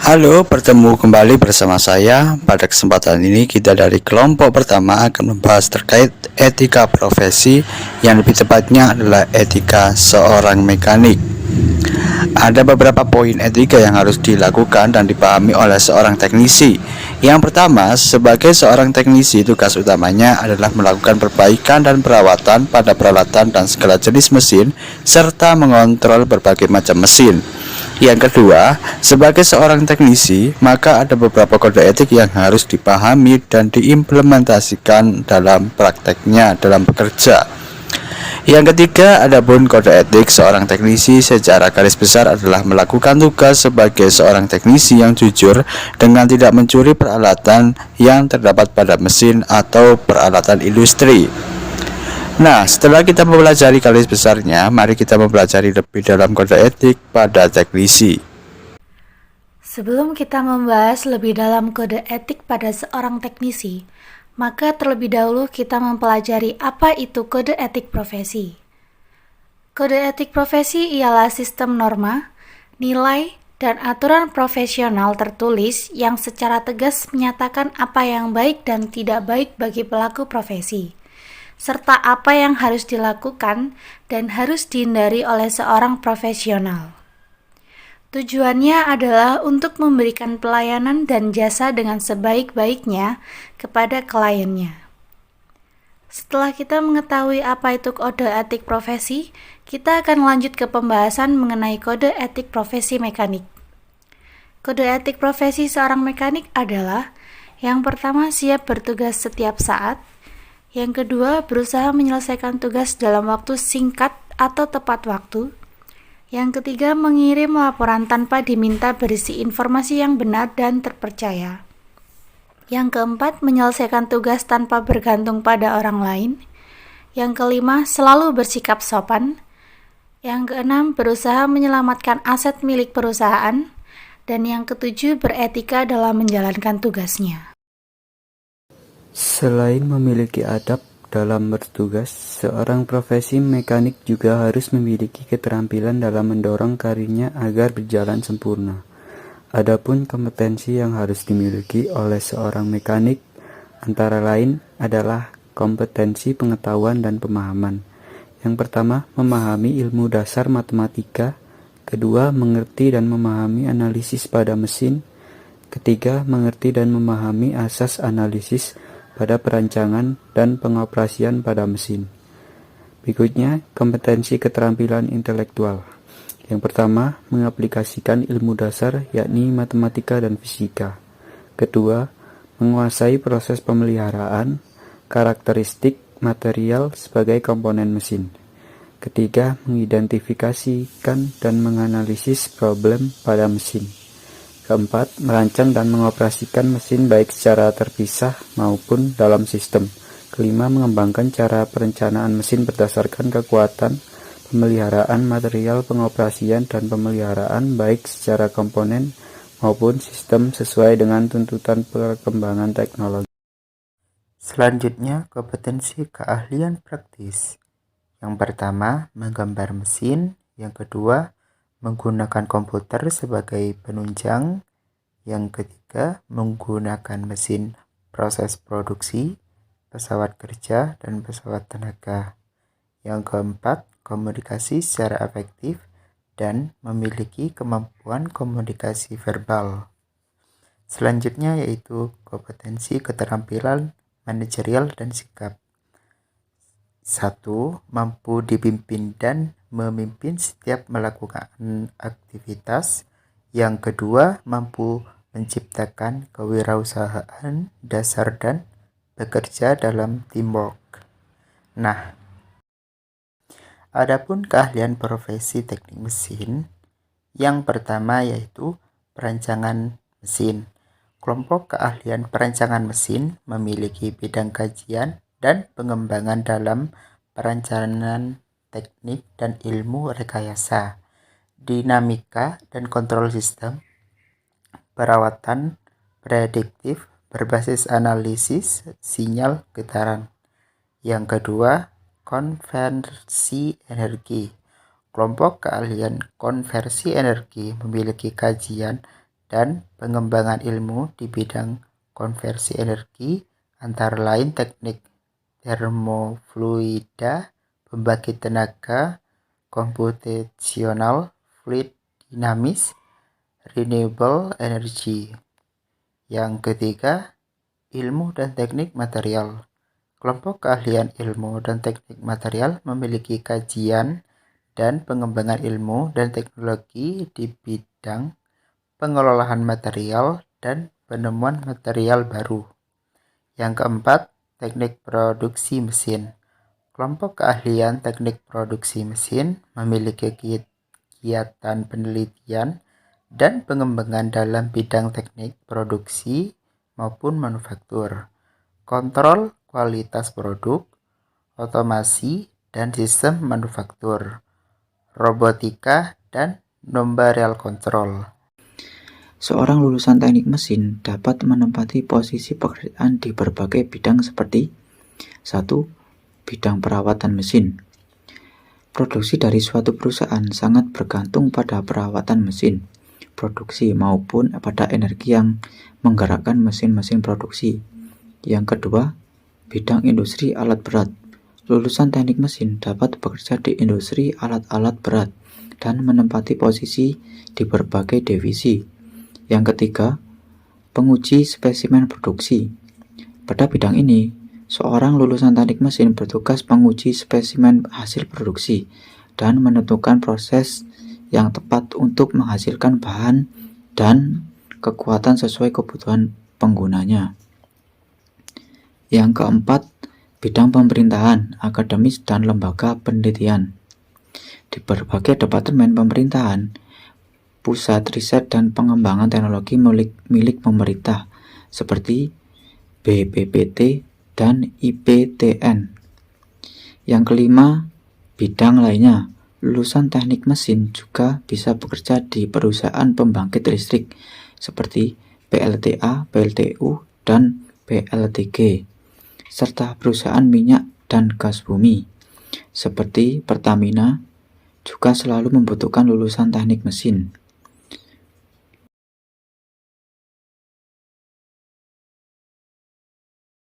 Halo, bertemu kembali bersama saya. Pada kesempatan ini kita dari kelompok pertama akan membahas terkait etika profesi, yang lebih tepatnya adalah etika seorang mekanik. Ada beberapa poin etika yang harus dilakukan dan dipahami oleh seorang teknisi. Yang pertama, sebagai seorang teknisi, tugas utamanya adalah melakukan perbaikan dan perawatan pada peralatan dan segala jenis mesin, serta mengontrol berbagai macam mesin. Yang kedua, sebagai seorang teknisi, maka ada beberapa kode etik yang harus dipahami dan diimplementasikan dalam prakteknya dalam bekerja. Yang ketiga, adapun kode etik seorang teknisi secara garis besar adalah melakukan tugas sebagai seorang teknisi yang jujur dengan tidak mencuri peralatan yang terdapat pada mesin atau peralatan industri. Nah, setelah kita mempelajari garis besarnya, mari kita mempelajari lebih dalam kode etik pada teknisi. Sebelum kita membahas lebih dalam kode etik pada seorang teknisi, maka terlebih dahulu kita mempelajari apa itu kode etik profesi. Kode etik profesi ialah sistem norma, nilai, dan aturan profesional tertulis yang secara tegas menyatakan apa yang baik dan tidak baik bagi pelaku profesi, serta apa yang harus dilakukan dan harus dihindari oleh seorang profesional. Tujuannya adalah untuk memberikan pelayanan dan jasa dengan sebaik-baiknya kepada kliennya. Setelah kita mengetahui apa itu kode etik profesi, kita akan lanjut ke pembahasan mengenai kode etik profesi mekanik. Kode etik profesi seorang mekanik adalah: yang pertama, siap bertugas setiap saat; yang kedua, berusaha menyelesaikan tugas dalam waktu singkat atau tepat waktu; yang ketiga, mengirim laporan tanpa diminta berisi informasi yang benar dan terpercaya; yang keempat, menyelesaikan tugas tanpa bergantung pada orang lain; yang kelima, selalu bersikap sopan; yang keenam, berusaha menyelamatkan aset milik perusahaan; dan yang ketujuh, beretika dalam menjalankan tugasnya. Selain memiliki adab dalam bertugas, seorang profesi mekanik juga harus memiliki keterampilan dalam mendorong karirnya agar berjalan sempurna. Adapun kompetensi yang harus dimiliki oleh seorang mekanik antara lain adalah kompetensi pengetahuan dan pemahaman. Yang pertama, memahami ilmu dasar matematika; kedua, mengerti dan memahami analisis pada mesin; ketiga, mengerti dan memahami asas analisis pada perancangan dan pengoperasian pada mesin. Berikutnya, kompetensi keterampilan intelektual. Yang pertama, mengaplikasikan ilmu dasar yakni matematika dan fisika. Kedua, menguasai proses pemeliharaan, karakteristik material sebagai komponen mesin. Ketiga, mengidentifikasikan dan menganalisis problem pada mesin. Keempat, merancang dan mengoperasikan mesin baik secara terpisah maupun dalam sistem. Kelima, mengembangkan cara perencanaan mesin berdasarkan kekuatan pemeliharaan material pengoperasian dan pemeliharaan baik secara komponen maupun sistem sesuai dengan tuntutan perkembangan teknologi. Selanjutnya, kompetensi keahlian praktis. Yang pertama, menggambar mesin; yang kedua, menggunakan komputer sebagai penunjang; yang ketiga, menggunakan mesin proses produksi, pesawat kerja, dan pesawat tenaga; yang keempat, komunikasi secara efektif dan memiliki kemampuan komunikasi verbal. Selanjutnya yaitu kompetensi keterampilan manajerial dan sikap. 1. Mampu dipimpin dan memimpin setiap melakukan aktivitas. Yang kedua, mampu menciptakan kewirausahaan dasar dan bekerja dalam teamwork. Nah, adapun keahlian profesi teknik mesin, yang pertama yaitu perancangan mesin. Kelompok keahlian perancangan mesin memiliki bidang kajian dan pengembangan dalam perancangan teknik dan ilmu rekayasa, dinamika dan kontrol sistem, perawatan prediktif berbasis analisis sinyal getaran. Yang kedua, konversi energi. Kelompok keahlian konversi energi memiliki kajian dan pengembangan ilmu di bidang konversi energi, antara lain teknik termofluida, pembangkit tenaga, komputasional, fluid dinamis, renewable energy. Yang ketiga, ilmu dan teknik material. Kelompok keahlian ilmu dan teknik material memiliki kajian dan pengembangan ilmu dan teknologi di bidang pengelolaan material dan penemuan material baru. Yang keempat, teknik produksi mesin. Kelompok keahlian teknik produksi mesin memiliki kegiatan penelitian dan pengembangan dalam bidang teknik produksi maupun manufaktur, kontrol kualitas produk, otomasi dan sistem manufaktur, robotika, dan numerical control. Seorang lulusan teknik mesin dapat menempati posisi pekerjaan di berbagai bidang seperti 1. Bidang perawatan mesin. Produksi dari suatu perusahaan sangat bergantung pada perawatan mesin produksi maupun pada energi yang menggerakkan mesin-mesin produksi. Yang kedua, bidang industri alat berat. Lulusan teknik mesin dapat bekerja di industri alat-alat berat dan menempati posisi di berbagai divisi. Yang ketiga, penguji spesimen produksi. Pada bidang ini, seorang lulusan teknik mesin bertugas menguji spesimen hasil produksi dan menentukan proses yang tepat untuk menghasilkan bahan dan kekuatan sesuai kebutuhan penggunanya. Yang keempat, bidang pemerintahan, akademis, dan lembaga penelitian. Di berbagai departemen pemerintahan, pusat riset dan pengembangan teknologi milik pemerintah seperti BPPT dan IPTN. Yang kelima, bidang lainnya. Lulusan teknik mesin juga bisa bekerja di perusahaan pembangkit listrik seperti PLTA, PLTU, dan PLTG, serta perusahaan minyak dan gas bumi seperti Pertamina juga selalu membutuhkan lulusan teknik mesin.